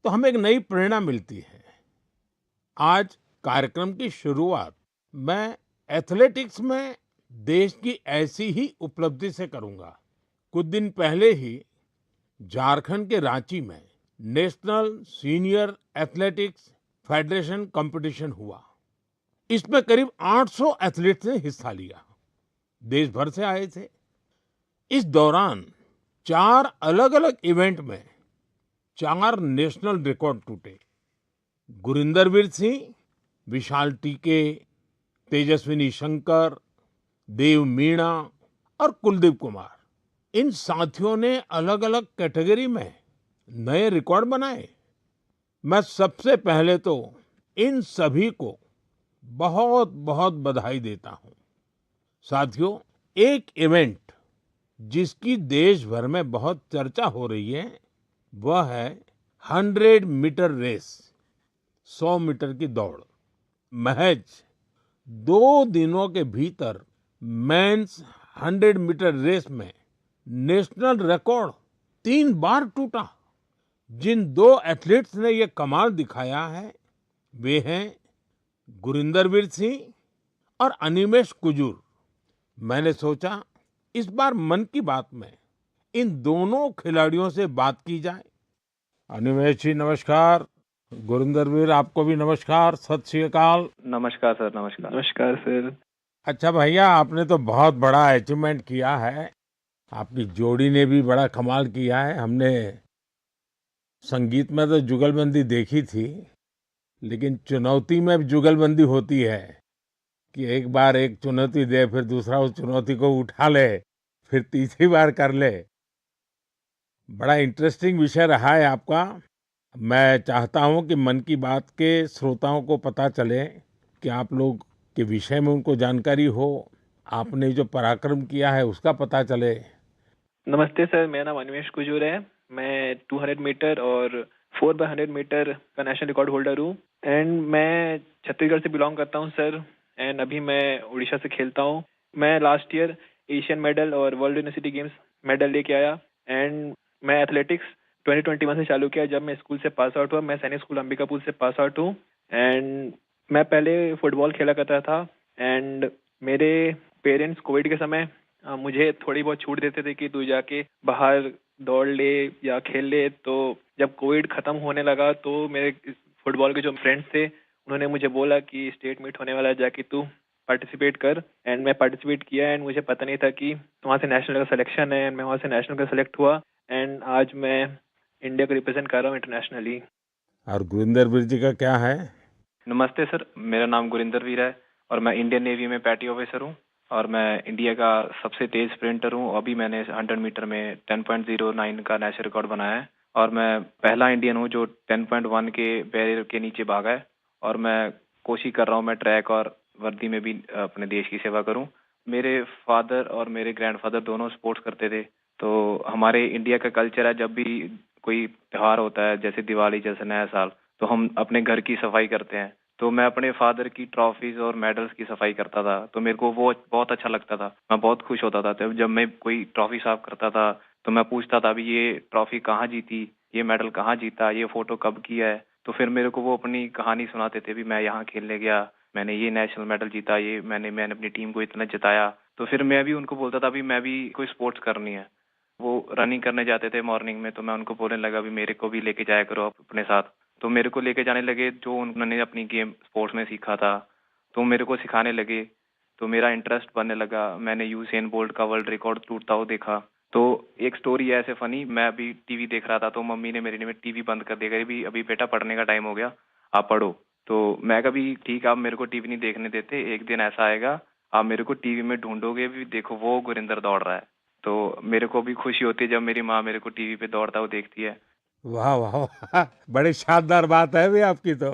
तो हमें एक नई प्रेरणा मिलती है। आज कार्यक्रम की शुरुआत मैं एथलेटिक्स में देश की ऐसी ही उपलब्धि से करूंगा। कुछ दिन पहले ही झारखंड के रांची में national senior athletics federation competition हुआ। इसमें करीब 800 एथलीट्स ने हिस्सा लिया। देश भर से आए थे। इस दौरान चार अलग-अलग इवेंट में चार नेशनल रिकॉर्ड टूटे। गुरिंदर वीर सिंह, विशाल टीके, तेजस्विनी शंकर, देव मीणा और कुलदीप कुमार, इन साथियों ने अलग-अलग कैटेगरी में नए रिकॉर्ड बनाए। मैं सबसे पहले तो इन सभी को बहुत बहुत बधाई देता हूं। साथियों, एक इवेंट जिसकी देश भर में बहुत चर्चा हो रही है वह है 100 मीटर रेस, 100 मीटर की दौड़। महज 2 दिनों के भीतर मेंस 100 मीटर रेस में नेशनल रिकॉर्ड 3 बार टूटा। जिन दो एथलीट्स ने ये कमाल दिखाया है वे हैं गुरिंदर वीर सिंह और अनिमेष कुजूर। मैंने सोचा इस बार मन की बात में इन दोनों खिलाड़ियों से बात की जाए। अनिमेष जी नमस्कार। गुरिंदर वीर आपको भी नमस्कार, सत श्री अकाल। नमस्कार सर। नमस्कार। नमस्कार सर। अच्छा भैया, आपने तो बहुत बड़ा अचीवमेंट किया है। आपकी जोड़ी ने भी बड़ा कमाल किया है। हमने संगीत में तो जुगलबंदी देखी थी, लेकिन चुनौती में भी जुगलबंदी होती है कि एक बार एक चुनौती दे, फिर दूसरा उस चुनौती को उठा ले, फिर तीसरी बार कर ले। बड़ा इंटरेस्टिंग विषय रहा है आपका। मैं चाहता हूं कि मन की बात के श्रोताओं को पता चले कि आप लोग के विषय में उनको जानकारी हो, आपने जो पराक्रम किया है उसका पता चले। नमस्ते सर, मेरा नाम अनिमेष कुजूर है। मैं 200 मीटर और 4x100 मीटर का नेशनल रिकॉर्ड होल्डर हूँ। एंड मैं छत्तीसगढ़ से बिलोंग करता हूँ सर। एंड अभी मैं उड़ीसा से खेलता हूँ। मैं लास्ट ईयर एशियन मेडल और वर्ल्ड यूनिवर्सिटी गेम्स मेडल लेके आया। एंड मैं एथलेटिक्स 2021 से चालू किया जब मैं स्कूल से पास आउट हुआ। मैं सैनिक स्कूल अंबिकापुर से पास आउट हूँ। एंड मैं पहले फुटबॉल खेला करता था। एंड मेरे पेरेंट्स कोविड के समय मुझे थोड़ी बहुत छूट देते थे कि तू जाके बाहर दौड़ ले या खेल ले। तो जब कोविड खत्म होने लगा तो मेरे फुटबॉल के जो फ्रेंड्स थे उन्होंने मुझे बोला कि स्टेट मीट होने वाला है, जाके तू पार्टिसिपेट कर। एंड मैं पार्टिसिपेट किया। एंड मुझे पता नहीं था कि वहाँ से नेशनल का सिलेक्शन है। एंड मैं वहाँ से नेशनल का सिलेक्ट हुआ। एंड आज मैं इंडिया को रिप्रेजेंट कर रहा हूँ इंटरनेशनली। और गुरिंदर वीर जी का क्या है? नमस्ते सर, मेरा नाम गुरिंदर वीर है और मैं इंडियन नेवी में पैटी ऑफिसर हूँ और मैं इंडिया का सबसे तेज स्प्रिंटर हूँ। अभी मैंने 100 मीटर में 10.09 का नेशनल रिकॉर्ड बनाया है और मैं पहला इंडियन हूँ जो 10.1 के बैरियर के नीचे भागा है। और मैं कोशिश कर रहा हूँ मैं ट्रैक और वर्दी में भी अपने देश की सेवा करूँ। मेरे फादर और मेरे ग्रैंडफादर दोनों स्पोर्ट्स करते थे। तो हमारे इंडिया का कल्चर है, जब भी कोई त्योहार होता है जैसे दिवाली जैसे नया साल, तो हम अपने घर की सफाई करते हैं। तो मैं अपने फादर की ट्रॉफीज और मेडल्स की सफाई करता था। तो मेरे को वो बहुत अच्छा लगता था। मैं बहुत खुश होता था जब मैं कोई ट्रॉफी साफ करता था। तो मैं पूछता था अभी ये ट्रॉफी कहाँ जीती, ये मेडल कहाँ जीता, ये फोटो कब किया है। तो फिर मेरे को वो अपनी कहानी सुनाते थे भी मैं यहाँ खेलने गया, मैंने ये नेशनल मेडल जीता, ये मैंने अपनी टीम को इतना जिताया। तो फिर मैं भी उनको बोलता था भी मैं भी कोई स्पोर्ट्स करनी है। वो रनिंग करने जाते थे मॉर्निंग में, तो मैं उनको बोलने लगा भी मेरे को भी लेके जाया करो आप अपने साथ। तो मेरे को लेके जाने लगे, जो उन्होंने अपनी गेम स्पोर्ट्स में सीखा था तो मेरे को सिखाने लगे। तो मेरा इंटरेस्ट बनने लगा। मैंने यूसेन बोल्ट का वर्ल्ड रिकॉर्ड टूटता हुआ देखा। तो एक स्टोरी है ऐसे फनी, मैं अभी टीवी देख रहा था तो मम्मी ने मेरे ने टीवी बंद कर दिया, भी अभी बेटा पढ़ने का टाइम हो गया, आप पढ़ो। तो मैं कभी ठीक, आप मेरे को टीवी नहीं देखने देते, एक दिन ऐसा आएगा आप मेरे को टीवी में ढूंढोगे भी, देखो वो गुरिंदर दौड़ रहा है। तो मेरे को भी खुशी होती है जब मेरी माँ मेरे को टीवी पे दौड़ता हुआ देखती है। वाह वाह वाह, बड़ी शानदार बात है भी आपकी तो।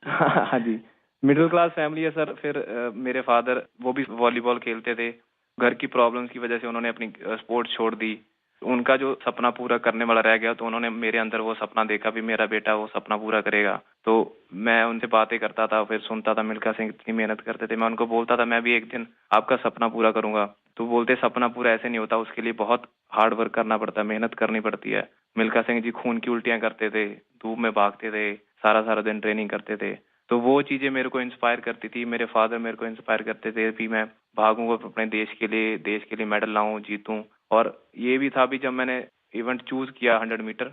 हाँ जी, मिडिल क्लास फैमिली है सर। फिर मेरे फादर वो भी वॉलीबॉल खेलते थे। घर की प्रॉब्लम्स की वजह से उन्होंने अपनी स्पोर्ट्स छोड़ दी। उनका जो सपना पूरा करने वाला रह गया, तो उन्होंने मेरे अंदर वो सपना देखा भी मेरा बेटा वो सपना पूरा करेगा। तो मैं उनसे बातें करता था, फिर सुनता था मिल्खा सिंह इतनी मेहनत करते थे। मैं उनको बोलता था मैं भी एक दिन आपका सपना पूरा करूंगा। तो बोलते सपना पूरा ऐसे नहीं होता, उसके लिए बहुत हार्ड वर्क करना पड़ता है, मेहनत करनी पड़ती है। मिल्खा सिंह जी खून की उल्टियां करते थे, धूप में भागते थे, सारा सारा दिन ट्रेनिंग करते थे। तो वो चीजें मेरे को इंस्पायर करती थी। मेरे फादर मेरे को इंस्पायर करते थे कि मैं भागूंगा अपने देश के लिए मेडल लाऊं, जीतूं। और ये भी था भी जब मैंने इवेंट चूज किया 100 मीटर,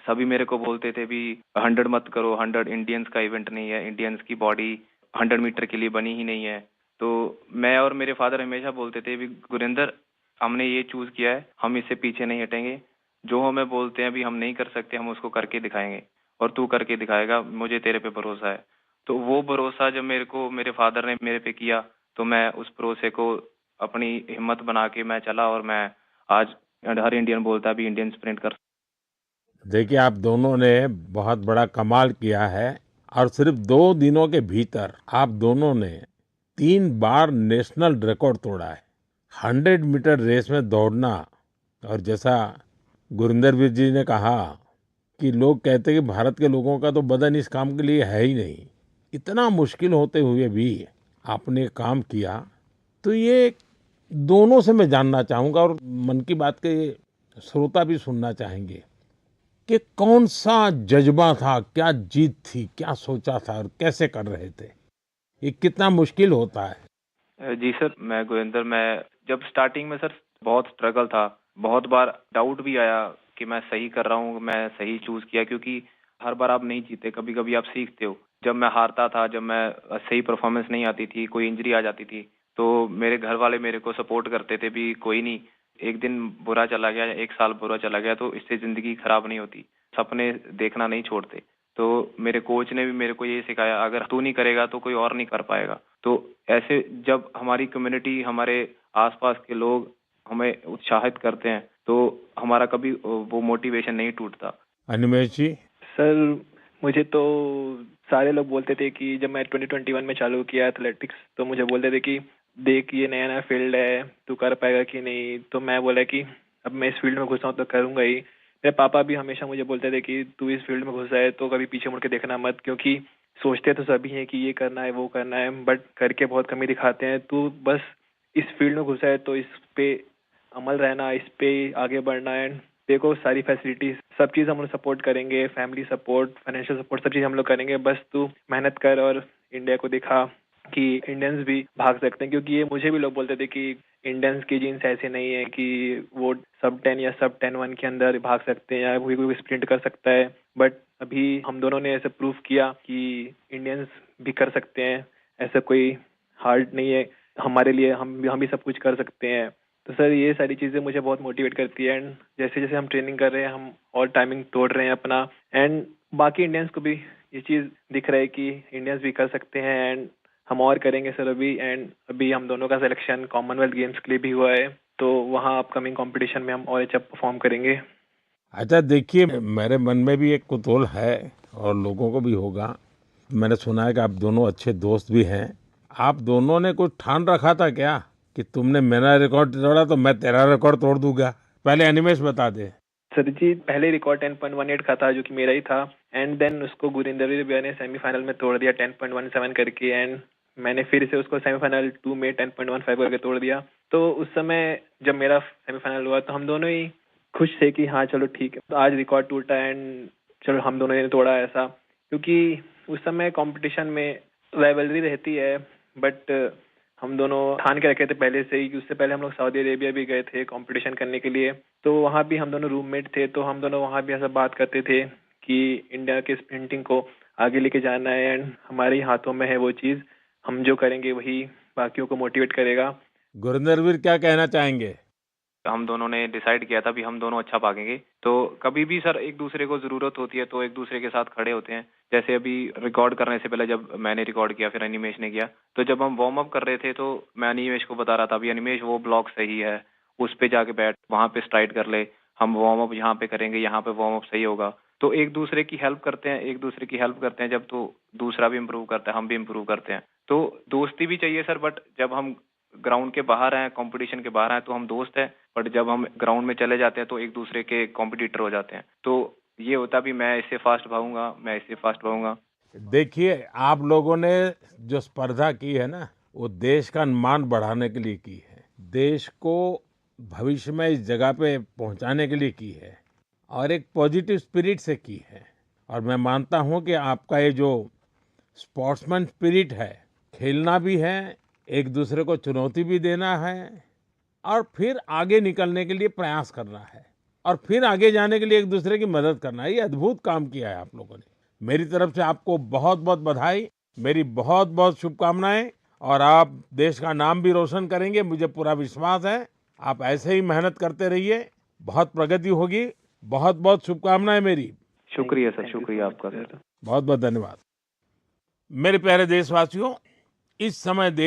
सभी मेरे को बोलते थे भी 100 मत करो, 100 इंडियंस का इवेंट नहीं है, इंडियंस की बॉडी 100 मीटर के लिए बनी ही नहीं है। तो मैं और मेरे फादर हमेशा बोलते थे भी गुरिंदर, हमने ये चूज किया है, हम इससे पीछे नहीं हटेंगे। जो हमें बोलते हैं भी हम नहीं कर सकते, हम उसको करके दिखाएंगे और तू करके दिखाएगा, मुझे तेरे पे भरोसा है। तो वो भरोसा जब मेरे को मेरे फादर ने मेरे पे किया, तो मैं उस भरोसे को अपनी हिम्मत बना के मैं चला और मैं आज हर इंडियन बोलता है भी इंडियन स्प्रिंट कर। देखिए, आप दोनों ने बहुत बड़ा कमाल किया है और सिर्फ 2 दिनों के भीतर आप दोनों ने 3 बार नेशनल रिकॉर्ड तोड़ा है। 100 मीटर रेस में दौड़ना, और जैसा गुरिंदर वीर जी ने कहा कि लोग कहते हैं कि भारत के लोगों का तो बदन इस काम के लिए है ही नहीं, इतना मुश्किल होते हुए भी आपने काम किया। तो ये दोनों से मैं जानना चाहूंगा, और मन की बात के श्रोता भी सुनना चाहेंगे कि कौन सा जज्बा था, क्या जीत थी, क्या सोचा था और कैसे कर रहे थे? ये कितना मुश्किल होता है? जी सर, मैं गुरिंदर, मैं जब स्टार्टिंग में सर बहुत स्ट्रगल था, बहुत बार डाउट भी आया कि मैं सही कर रहा हूँ, मैं सही चूज किया, क्योंकि हर बार आप नहीं जीते, कभी कभी आप सीखते हो। जब मैं हारता था, जब मैं सही परफॉर्मेंस नहीं आती थी, कोई इंजरी आ जाती थी, तो मेरे घर वाले मेरे को सपोर्ट करते थे भी कोई नहीं, एक दिन बुरा चला गया, एक साल बुरा चला गया तो इससे जिंदगी खराब नहीं होती, सपने देखना नहीं छोड़ते। तो मेरे कोच ने भी मेरे को ये सिखाया, अगर तू नहीं करेगा तो कोई और नहीं कर पाएगा। तो ऐसे जब हमारी कम्युनिटी, हमारे आसपास के लोग हमें उत्साहित करते हैं, तो हमारा कभी वो मोटिवेशन नहीं टूटता। अनिमेश जी। सर मुझे तो सारे लोग बोलते थे कि जब मैं 2021 में चालू किया एथलेटिक्स, तो मुझे बोलते थे कि देख ये नया नया फील्ड है, तू कर पाएगा कि नहीं। तो मैं बोला कि अब मैं इस फील्ड में घुसा हूँ तो करूंगा ही। मेरे पापा भी हमेशा मुझे बोलते थे कि तू इस फील्ड में घुसा है तो कभी पीछे मुड़ के देखना मत, क्योंकि सोचते तो सभी हैं कि ये करना है वो करना है, बट करके बहुत कम ही दिखाते हैं। तू बस इस फील्ड में घुसा है तो इस पे अमल रहना, इस पे आगे बढ़ना है। देखो सारी फैसिलिटीज सब चीज हम लोग सपोर्ट करेंगे, फैमिली सपोर्ट, फाइनेंशियल सपोर्ट, सब चीज हम लोग करेंगे। बस तू मेहनत कर और इंडिया को दिखा कि इंडियंस भी भाग सकते हैं। क्योंकि ये मुझे भी लोग बोलते थे कि इंडियंस की जीन्स ऐसे नहीं है कि वो सब 10 या सब 10-1 के अंदर भाग सकते हैं या कोई कोई स्प्रिंट कर सकता है। बट अभी हम दोनों ने ऐसे प्रूफ किया कि इंडियंस भी कर सकते हैं, ऐसा कोई हार्ड नहीं है हमारे लिए, हम भी सब कुछ कर सकते हैं। तो सर ये सारी चीज़ें मुझे बहुत मोटिवेट करती है। एंड जैसे जैसे हम ट्रेनिंग कर रहे हैं, हम और टाइमिंग तोड़ रहे हैं अपना, एंड बाकी इंडियंस को भी ये चीज़ दिख रहा है कि इंडियंस भी कर सकते हैं। एंड हम और करेंगे सर अभी। एंड अभी हम दोनों का सिलेक्शन कॉमनवेल्थ गेम्स के लिए भी हुआ है, तो वहाँ अपकमिंग कंपटीशन में हम और अच्छा परफॉर्म करेंगे। अच्छा, देखिए, मेरे मन में भी एक कुतूहल है और लोगों को भी होगा। मैंने सुना है कि आप दोनों अच्छे दोस्त भी हैं। आप दोनों ने कुछ ठान रखा था क्या कि तुमने मेरा रिकॉर्ड तोड़ा तो मैं तेरा रिकॉर्ड तोड़ दूंगा? पहले अनिमेश बता दे। सर जी पहले रिकॉर्ड 10.18 का था जो कि मेरा ही था। एंड देन उसको गुरिंदर भैया ने सेमीफाइनल में तोड़ दिया 10.17 करके। एंड मैंने फिर से उसको सेमीफाइनल 2 में 10.15 करके तोड़ दिया। तो उस समय जब मेरा सेमीफाइनल हुआ तो हम दोनों ही खुश थे कि हाँ चलो ठीक है, तो आज रिकॉर्ड टूटा एंड चलो हम दोनों ने तोड़ा ऐसा। क्योंकि उस समय कंपटीशन में राइवलरी रहती है, बट हम दोनों ठान के रखे थे पहले से ही कि उससे पहले हम लोग सऊदी अरेबिया भी गए थे कंपटीशन करने के लिए। तो वहाँ भी हम दोनों रूममेट थे, तो हम दोनों वहाँ भी ऐसा बात करते थे कि इंडिया के स्प्रिंटिंग को आगे लेके जाना है एंड हमारे ही हाथों में है वो चीज़। हम जो करेंगे वही बाकियों को मोटिवेट करेगा। गुरिंदर वीर, क्या कहना चाहेंगे? हम दोनों ने डिसाइड किया था भी हम दोनों अच्छा भागेंगे। तो कभी भी सर एक दूसरे को जरूरत होती है तो एक दूसरे के साथ खड़े होते हैं। जैसे अभी रिकॉर्ड करने से पहले जब मैंने रिकॉर्ड किया, फिर अनिमेश ने किया, तो जब हम वार्म अप कर रहे थे तो मैं अनिमेश को बता रहा था, अभी अनिमेश वो ब्लॉक सही है, उस पे जाके बैठ, वहां पे स्ट्राइड कर ले, हम वार्म अप यहाँ पे करेंगे, यहाँ पे वार्म अप सही होगा। तो एक दूसरे की हेल्प करते हैं, एक दूसरे की हेल्प करते हैं जब, तो दूसरा भी इम्प्रूव करता है, हम भी इम्प्रूव करते हैं। तो दोस्ती भी चाहिए सर, बट जब हम ग्राउंड के बाहर हैं, कंपटीशन के बाहर हैं, तो हम दोस्त हैं, बट जब हम ग्राउंड में चले जाते हैं तो एक दूसरे के कॉम्पिटिटर हो जाते हैं। तो ये होता भी मैं इससे फास्ट भागूंगा, मैं इससे फास्ट भागूंगा। देखिए, आप लोगों ने जो स्पर्धा की है ना, वो देश का मान बढ़ाने के लिए की है, देश को भविष्य में इस जगह पे पहुंचाने के लिए की है। और एक पॉजिटिव स्पिरिट से की है। और मैं मानता हूँ कि आपका ये जो स्पोर्ट्समैन स्पिरिट है, खेलना भी है, एक दूसरे को चुनौती भी देना है और फिर आगे निकलने के लिए प्रयास करना है और फिर आगे जाने के लिए एक दूसरे की मदद करना है। ये अद्भुत काम किया है आप लोगों ने। मेरी तरफ से आपको बहुत-बहुत बधाई, मेरी बहुत-बहुत शुभकामनाएं और आप देश का नाम भी रोशन करेंगे, मुझे पूरा विश्वास है। आप ऐसे ही मेहनत करते रहिए, बहुत प्रगति होगी। बहुत-बहुत शुभकामनाएं मेरी। शुक्रिया सर, थैंक यू शुक्रिया सो मच आपका सर। सर। बहुत-बहुत धन्यवाद। मेरे प्यारे देशवासियों, इस समय देश